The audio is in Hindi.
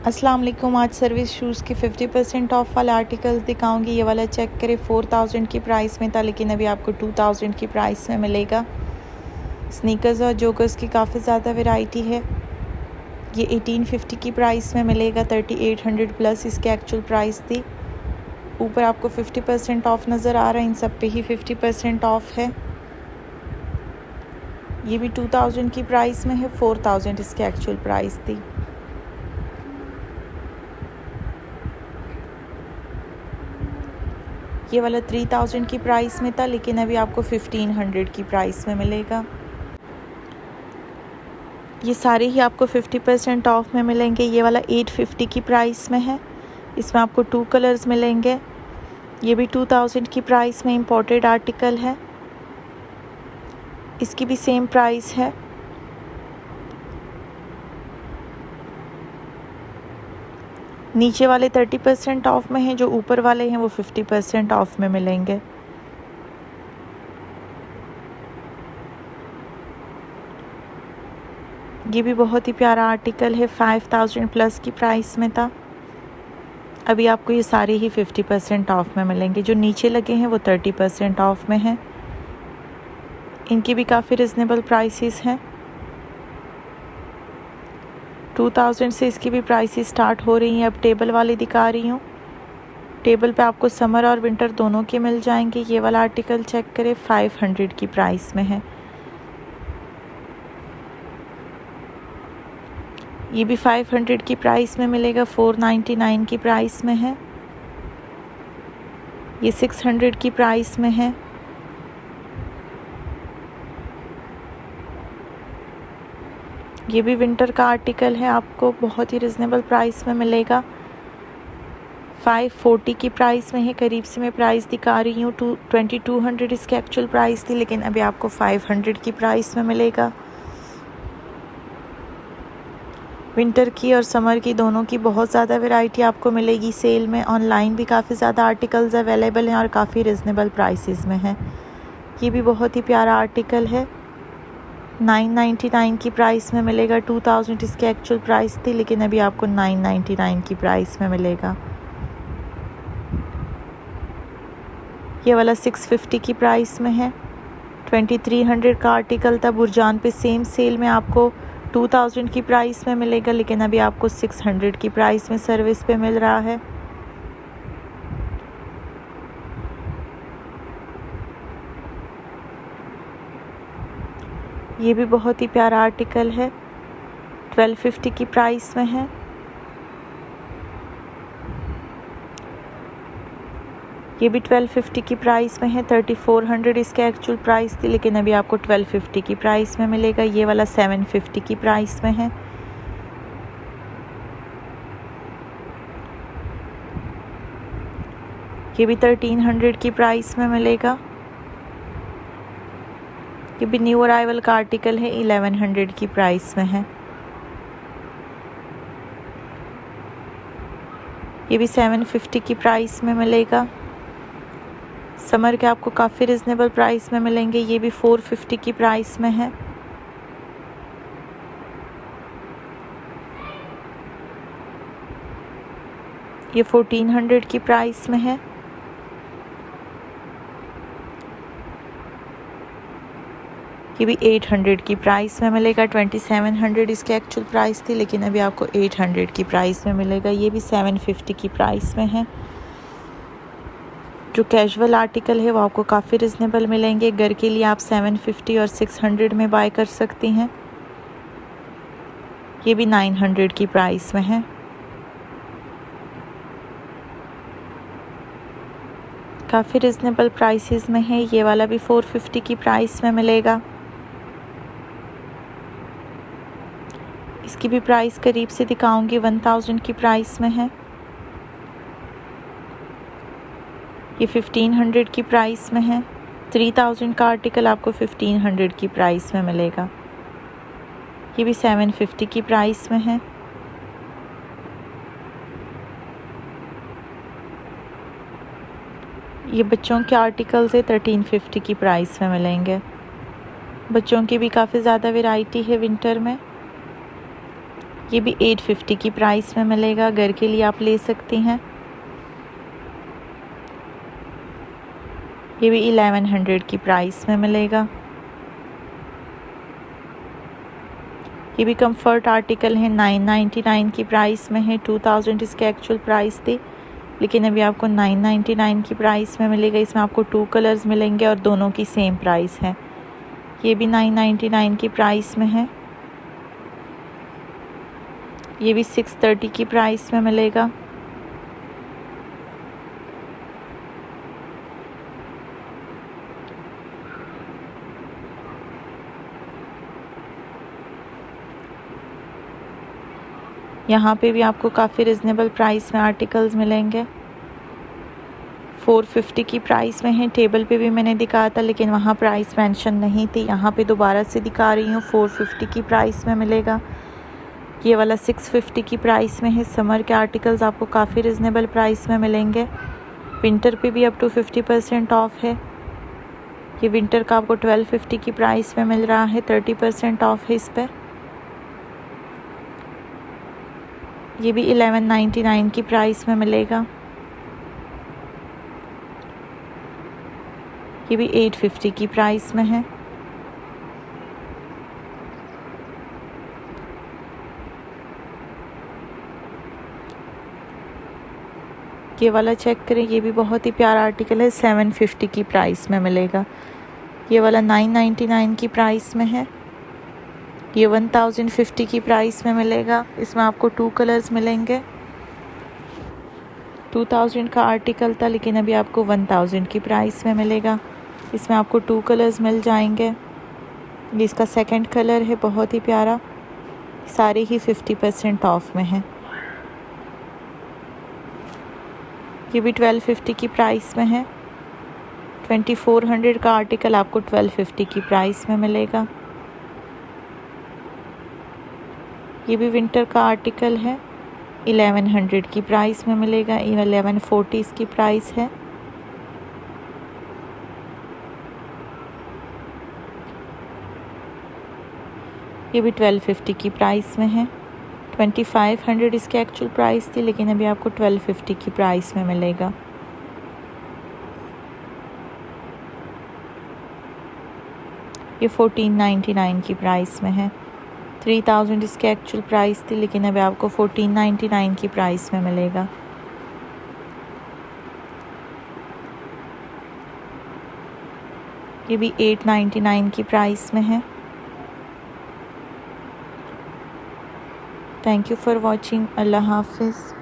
अस्सलाम वालेकुम। आज सर्विस शूज़ के 50% ऑफ वाले आर्टिकल्स दिखाऊंगी। ये वाला चेक करें, 4000 की प्राइस में था लेकिन अभी आपको 2000 की प्राइस में मिलेगा। स्नीकर्स और जोकर्स की काफ़ी ज़्यादा वैरायटी है। ये 1850 की प्राइस में मिलेगा। 3800 प्लस इसकी एक्चुअल प्राइस थी। ऊपर आपको 50% ऑफ नज़र आ रहा है, इन सब पे ही 50% ऑफ है। ये भी 2000 की प्राइस में है, 4000 इसकी एक्चुअल प्राइस थी। ये वाला 3000 की प्राइस में था लेकिन अभी आपको 1500 की प्राइस में मिलेगा। ये सारे ही आपको 50% ऑफ में मिलेंगे। ये वाला 850 की प्राइस में है। इसमें आपको 2 कलर्स मिलेंगे। ये भी 2000 की प्राइस में इंपोर्टेड आर्टिकल है। इसकी भी सेम प्राइस है। नीचे वाले 30% ऑफ में हैं, जो ऊपर वाले हैं वो 50% ऑफ में मिलेंगे। ये भी बहुत ही प्यारा आर्टिकल है, 5000 प्लस की प्राइस में था। अभी आपको ये सारे ही 50% ऑफ में मिलेंगे। जो नीचे लगे हैं वो 30% ऑफ में हैं। इनकी भी काफ़ी रिजनेबल प्राइसेस हैं। 2000 से इसकी भी प्राइसेस स्टार्ट हो रही हैं। अब टेबल वाली दिखा रही हूँ। टेबल पे आपको समर और विंटर दोनों के मिल जाएंगे। ये वाला आर्टिकल चेक करें, 500 की प्राइस में है। ये भी 500 की प्राइस में मिलेगा। 499 की प्राइस में है। ये 600 की प्राइस में है। ये भी विंटर का आर्टिकल है, आपको बहुत ही रिजनेबल प्राइस में मिलेगा। 540 की प्राइस में है। करीब से मैं प्राइस दिखा रही हूँ। 2200 इसकी एक्चुअल प्राइस थी लेकिन अभी आपको 500 की प्राइस में मिलेगा। विंटर की और समर की दोनों की बहुत ज़्यादा वैरायटी आपको मिलेगी सेल में। ऑनलाइन भी काफ़ी ज़्यादा आर्टिकल्स अवेलेबल हैं और काफ़ी रिजनेबल प्राइसेस में हैं। ये भी बहुत ही प्यारा आर्टिकल है, 999 की प्राइस में मिलेगा। 2000 इसकी एक्चुअल प्राइस थी लेकिन अभी आपको 999 की प्राइस में मिलेगा। ये वाला 650 की प्राइस में है। 2300 का आर्टिकल था। बुरजान पे सेम सेल में आपको 2000 की प्राइस में मिलेगा लेकिन अभी आपको 600 की प्राइस में सर्विस पे मिल रहा है। ये भी बहुत ही प्यारा आर्टिकल है, 1250 की प्राइस में है। ये भी 1250 की प्राइस में है। 3400 इसका एक्चुअल प्राइस थी लेकिन अभी आपको 1250 की प्राइस में मिलेगा। ये वाला 750 की प्राइस में है। ये भी 1300 की प्राइस में मिलेगा। ये भी न्यू अराइवल का आर्टिकल है, 1100 की प्राइस में है। ये भी 750 की प्राइस में मिलेगा। समर के आपको काफ़ी रिजनेबल प्राइस में मिलेंगे। ये भी 450 की प्राइस में है। ये 1400 की प्राइस में है। ये भी 800 की प्राइस में मिलेगा। 2700 इसकी एक्चुअल प्राइस थी लेकिन अभी आपको 800 की प्राइस में मिलेगा। ये भी 750 की प्राइस में है। जो कैजुअल आर्टिकल है वो आपको काफ़ी रिजनेबल मिलेंगे। घर के लिए आप 750 और 600 में बाय कर सकती हैं। ये भी 900 की प्राइस में है। काफ़ी रिजनेबल प्राइसेस में है। ये वाला भी 450 की प्राइस में मिलेगा। इसकी भी प्राइस करीब से दिखाऊंगी, 1000 की प्राइस में है। ये 1500 की प्राइस में है। 3000 का आर्टिकल आपको 1500 की प्राइस में मिलेगा। ये भी 750 की प्राइस में है। ये बच्चों के आर्टिकल्स है, 1350 की प्राइस में मिलेंगे। बच्चों की भी काफ़ी ज़्यादा वैरायटी है विंटर में। ये भी 850 की प्राइस में मिलेगा, घर के लिए आप ले सकती हैं। ये भी 1100 की प्राइस में मिलेगा। ये भी कंफर्ट आर्टिकल है, 999 की प्राइस में है। 2000 इसके एक्चुअल प्राइस थी, लेकिन अभी आपको 999 की प्राइस में मिलेगा। इसमें आपको 2 कलर्स मिलेंगे और दोनों की सेम प्राइस है। ये भी 999 की प्राइस में है। ये भी 630 की प्राइस में मिलेगा। यहाँ पे भी आपको काफ़ी रिजनेबल प्राइस में आर्टिकल्स मिलेंगे। 450 की प्राइस में है। टेबल पे भी मैंने दिखाया था, लेकिन वहाँ प्राइस मेंशन नहीं थी। यहाँ पे दोबारा से दिखा रही हूँ। 450 की प्राइस में मिलेगा। ये वाला 650 की प्राइस में है। समर के आर्टिकल्स आपको काफ़ी रिजनेबल प्राइस में मिलेंगे। विंटर पे भी अप टू 50% ऑफ है। ये विंटर का आपको 1250 की प्राइस में मिल रहा है, 30% ऑफ है इस पर। ये भी 1199 की प्राइस में मिलेगा। ये भी 850 की प्राइस में है। ये वाला चेक करें, ये भी बहुत ही प्यारा आर्टिकल है, 750 की प्राइस में मिलेगा। ये वाला 999 की प्राइस में है। ये 1050 की प्राइस में मिलेगा। इसमें आपको 2 कलर्स मिलेंगे। 2000 का आर्टिकल था, लेकिन अभी आपको 1000 की प्राइस में मिलेगा। इसमें आपको 2 कलर्स मिल जाएंगे। ये इसका सेकंड कलर है, बहुत ही प्यारा। सारे ही 50% ऑफ में है। ये भी 1250 की प्राइस में है। 2400 का आर्टिकल आपको 1250 की प्राइस में मिलेगा। ये भी विंटर का आर्टिकल है, 1100 की प्राइस में मिलेगा। 1140 इसकी प्राइस है। ये भी 1250 की प्राइस में है। 2500 इसकी एक्चुअल प्राइस थी, लेकिन अभी आपको 1250 की प्राइस में मिलेगा। ये 1499 की प्राइस में है। 3000 इसकी एक्चुअल प्राइस थी, लेकिन अभी आपको 1499 की प्राइस में मिलेगा। ये भी 899 की प्राइस में है। Thank you for watching. अल्लाह हाफिज़।